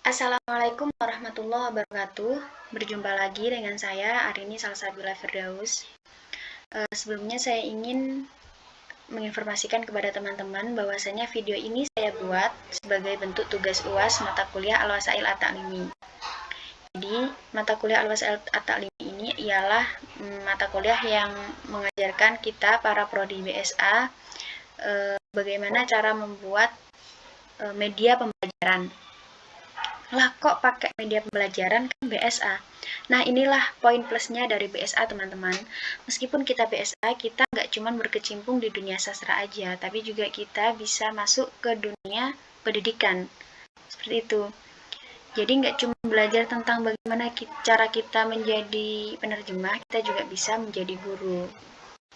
Assalamualaikum warahmatullahi wabarakatuh. Berjumpa lagi dengan saya Arini Salsabila Firdaus. Sebelumnya saya ingin menginformasikan kepada teman-teman bahwasanya video ini saya buat sebagai bentuk tugas UAS mata kuliah Al-Wasail At-Ta'limi. Jadi, mata kuliah Al-Wasail At-Ta'limi ini ialah mata kuliah yang mengajarkan kita para prodi BSA bagaimana cara membuat media pembelajaran. Lah kok pakai media pembelajaran kan BSA. Nah inilah poin plusnya dari BSA teman-teman. Meskipun kita BSA, kita nggak cuma berkecimpung di dunia sastra aja, tapi juga kita bisa masuk ke dunia pendidikan. Seperti itu. Jadi nggak cuma belajar tentang bagaimana cara kita menjadi penerjemah, kita juga bisa menjadi guru.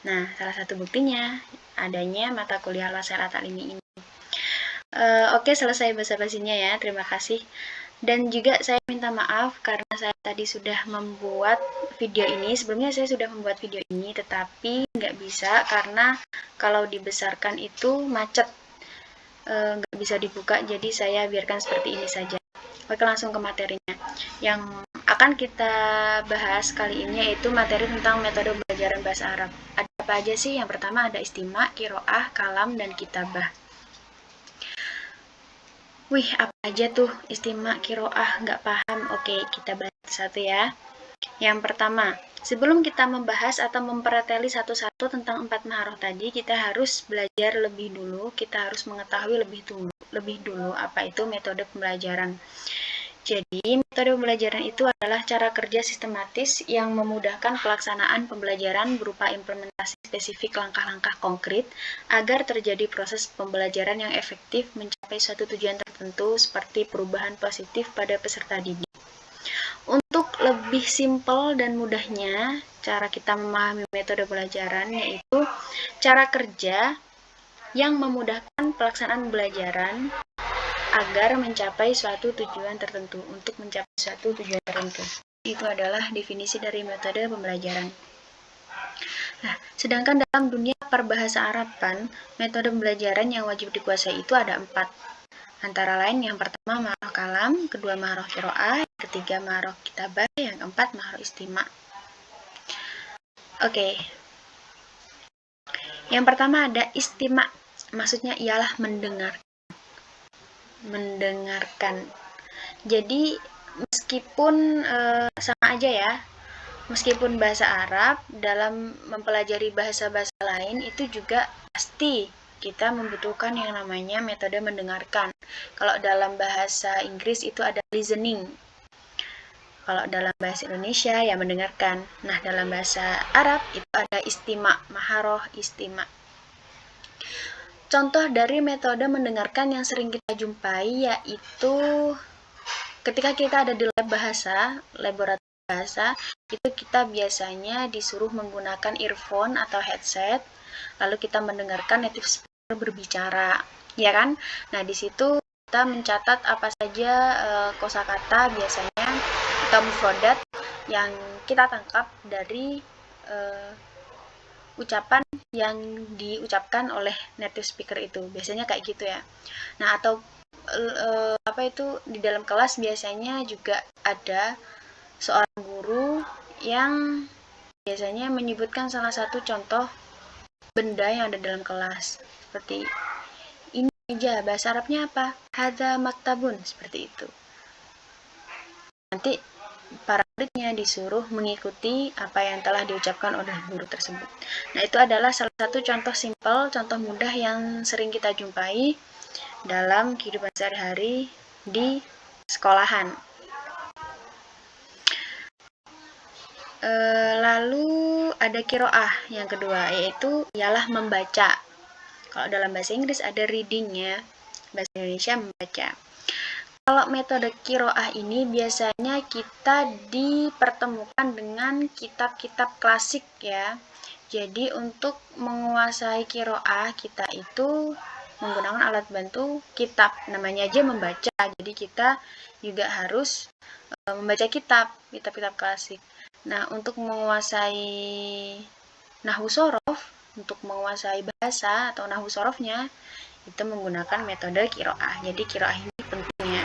Nah, salah satu buktinya adanya mata kuliah Al-Wasail At-Ta'limi ini. Oke, selesai basa-basinya ya. Terima kasih. Dan juga saya minta maaf karena saya tadi sudah membuat video ini. Sebelumnya saya sudah membuat video ini, tetapi nggak bisa karena kalau dibesarkan itu macet, nggak bisa dibuka. Jadi saya biarkan seperti ini saja. Oke, langsung ke materinya. Yang akan kita bahas kali ini yaitu materi tentang metode pembelajaran bahasa Arab. Ada apa aja sih? Yang pertama ada istimak, qiraah, kalam, dan kitabah. Wih, apa aja tuh istimak, qiraah, nggak paham. Oke, kita bahas satu ya. Yang pertama, sebelum kita membahas atau mempreteli satu-satu tentang 4 maharoh tadi, kita harus belajar lebih dulu, kita harus mengetahui lebih dulu apa itu metode pembelajaran. Jadi, metode pembelajaran itu adalah cara kerja sistematis yang memudahkan pelaksanaan pembelajaran berupa implementasi spesifik langkah-langkah konkret agar terjadi proses pembelajaran yang efektif mencapai suatu tujuan tertentu seperti perubahan positif pada peserta didik. Untuk lebih simpel dan mudahnya, cara kita memahami metode pembelajaran yaitu cara kerja yang memudahkan pelaksanaan pembelajaran agar mencapai suatu tujuan tertentu. Untuk mencapai suatu tujuan tertentu, itu adalah definisi dari metode pembelajaran. Nah, sedangkan dalam dunia perbahasa Araban, metode pembelajaran yang wajib dikuasai itu ada 4. Antara lain yang pertama maharoh kalam, kedua maharoh qiraah, yang ketiga maharoh kitabah, yang keempat maharoh istimak. Oke. Yang pertama ada istimak, maksudnya ialah mendengarkan. Jadi meskipun sama aja ya, meskipun bahasa Arab, dalam mempelajari bahasa-bahasa lain itu juga pasti kita membutuhkan yang namanya metode mendengarkan. Kalau dalam bahasa Inggris itu ada listening. Kalau dalam bahasa Indonesia ya mendengarkan. Nah, dalam bahasa Arab itu ada istimak, maharoh istimak. Contoh dari metode mendengarkan yang sering kita jumpai yaitu ketika kita ada di lab bahasa, laboratorium bahasa, itu kita biasanya disuruh menggunakan earphone atau headset, lalu kita mendengarkan native speaker berbicara, ya kan? Nah, di situ kita mencatat apa saja kosakata biasanya atau mufradat yang kita tangkap dari ucapan yang diucapkan oleh native speaker itu. Biasanya kayak gitu ya. Nah, atau apa itu di dalam kelas biasanya juga ada seorang guru yang biasanya menyebutkan salah satu contoh benda yang ada dalam kelas. Seperti ini aja, bahasa Arabnya apa? Hadza maktabun, seperti itu. Nanti para muridnya disuruh mengikuti apa yang telah diucapkan oleh guru tersebut. Nah, itu adalah salah satu contoh simpel, contoh mudah yang sering kita jumpai dalam kehidupan sehari-hari di sekolahan. Lalu ada qiraah yang kedua, yaitu ialah membaca. Kalau dalam bahasa Inggris ada reading-nya, bahasa Indonesia membaca. Kalau metode qiraah ini biasanya kita dipertemukan dengan kitab-kitab klasik ya. Jadi untuk menguasai qiraah kita itu menggunakan alat bantu kitab, namanya aja membaca. Jadi kita juga harus membaca kitab-kitab klasik. Nah, untuk menguasai nahwu sorof, untuk menguasai bahasa atau nahwu sorofnya, itu menggunakan metode qiraah. Jadi qiraah ini pentingnya.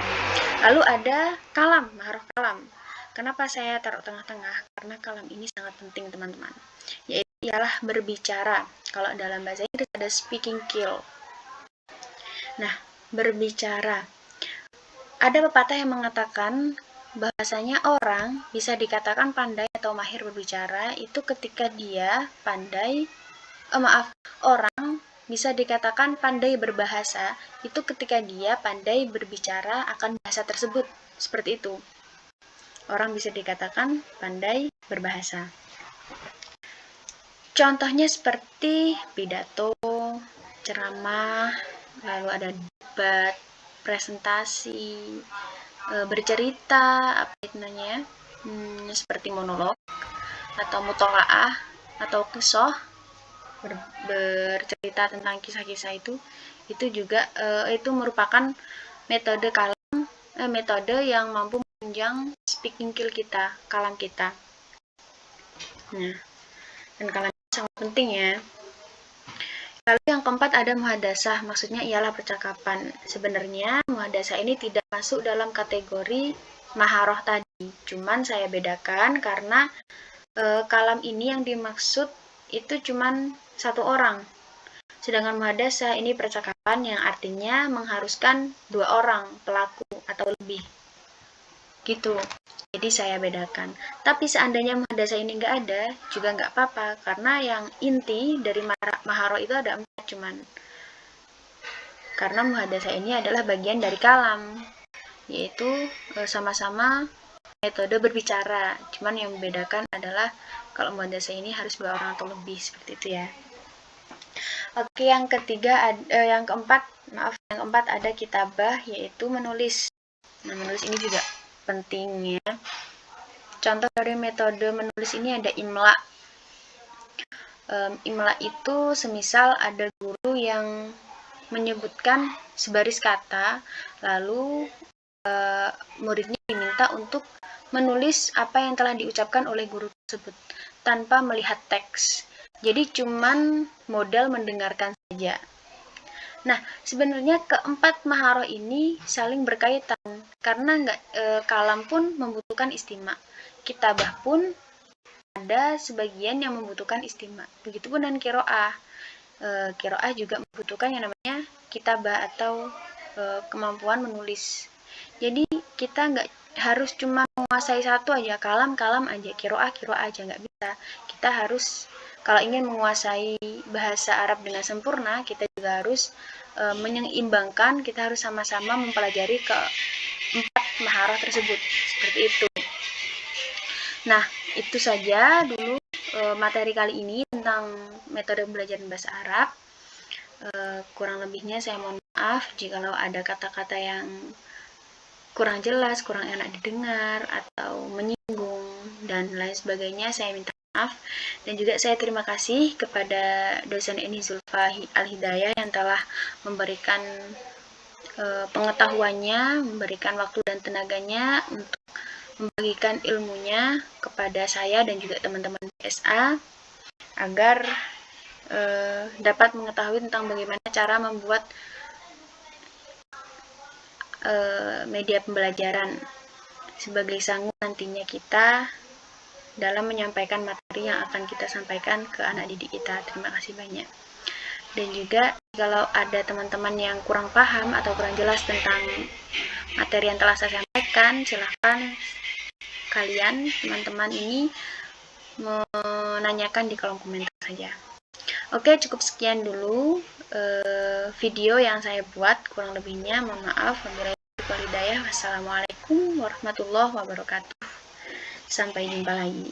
Lalu ada kalam, maharoh kalam. Kenapa saya taruh tengah-tengah? Karena kalam ini sangat penting, teman-teman. Yaitu ialah berbicara. Kalau dalam bahasa Inggris ada speaking skill. Nah, berbicara. Ada pepatah yang mengatakan bahwasanya orang bisa dikatakan pandai atau mahir berbicara itu ketika dia pandai orang bisa dikatakan pandai berbahasa itu ketika dia pandai berbicara akan bahasa tersebut. Seperti itu. Orang bisa dikatakan pandai berbahasa. Contohnya seperti pidato, ceramah, lalu ada debat, presentasi, bercerita, apa itu namanya, seperti monolog, atau mutolaah, atau qisah, bercerita tentang kisah-kisah itu juga itu merupakan metode metode yang mampu menunjang speaking skill kita, kalam kita. Nah, dan kalam sangat penting ya. Lalu yang keempat ada muhadasah, maksudnya ialah percakapan. Sebenarnya muhadasah ini tidak masuk dalam kategori maharoh tadi, cuman saya bedakan karena kalam ini yang dimaksud itu cuman satu orang. Sedangkan muhadasah ini percakapan yang artinya mengharuskan dua orang pelaku atau lebih. Gitu. Jadi saya bedakan. Tapi seandainya muhadasah ini nggak ada, juga nggak apa-apa. Karena yang inti dari maharoh itu ada 4 cuman. Karena muhadasah ini adalah bagian dari kalam. Yaitu sama-sama metode berbicara. Cuman yang membedakan adalah kalau muhadasah ini harus 2 orang atau lebih. Seperti itu ya. Oke, yang keempat ada kitabah, yaitu menulis. Nah, menulis ini juga penting ya. Contoh dari metode menulis ini ada imla. Imla itu semisal ada guru yang menyebutkan sebaris kata, lalu muridnya diminta untuk menulis apa yang telah diucapkan oleh guru tersebut tanpa melihat teks. Jadi cuman modal mendengarkan saja. Nah, sebenarnya keempat maharoh ini saling berkaitan karena kalam pun membutuhkan istima. Kitabah pun ada sebagian yang membutuhkan istima. Begitupun dengan qiraah. Qiraah juga membutuhkan yang namanya kitabah atau kemampuan menulis. Jadi kita nggak harus cuma menguasai satu aja, kalam aja, qiraah aja, nggak bisa. Kita harus, kalau ingin menguasai bahasa Arab dengan sempurna, kita juga harus menyeimbangkan, kita harus sama-sama mempelajari keempat maharoh tersebut. Seperti itu. Nah, itu saja dulu materi kali ini tentang metode belajar bahasa Arab. Kurang lebihnya saya mohon maaf jikalau ada kata-kata yang kurang jelas, kurang enak didengar, atau menyinggung, dan lain sebagainya. Saya minta maaf. Dan juga saya terima kasih kepada dosen Eni Zulfa Al-Hidayah yang telah memberikan pengetahuannya, memberikan waktu dan tenaganya untuk membagikan ilmunya kepada saya dan juga teman-teman BSA agar dapat mengetahui tentang bagaimana cara membuat media pembelajaran sebagai sangu nantinya kita dalam menyampaikan materi yang akan kita sampaikan ke anak didik kita. Terima kasih banyak. Dan juga kalau ada teman-teman yang kurang paham atau kurang jelas tentang materi yang telah saya sampaikan, silahkan kalian teman-teman ini menanyakan di kolom komentar saja. Oke, cukup sekian dulu video yang saya buat. Kurang lebihnya mohon maaf. Wassalamualaikum warahmatullahi wabarakatuh. Sampai jumpa lagi.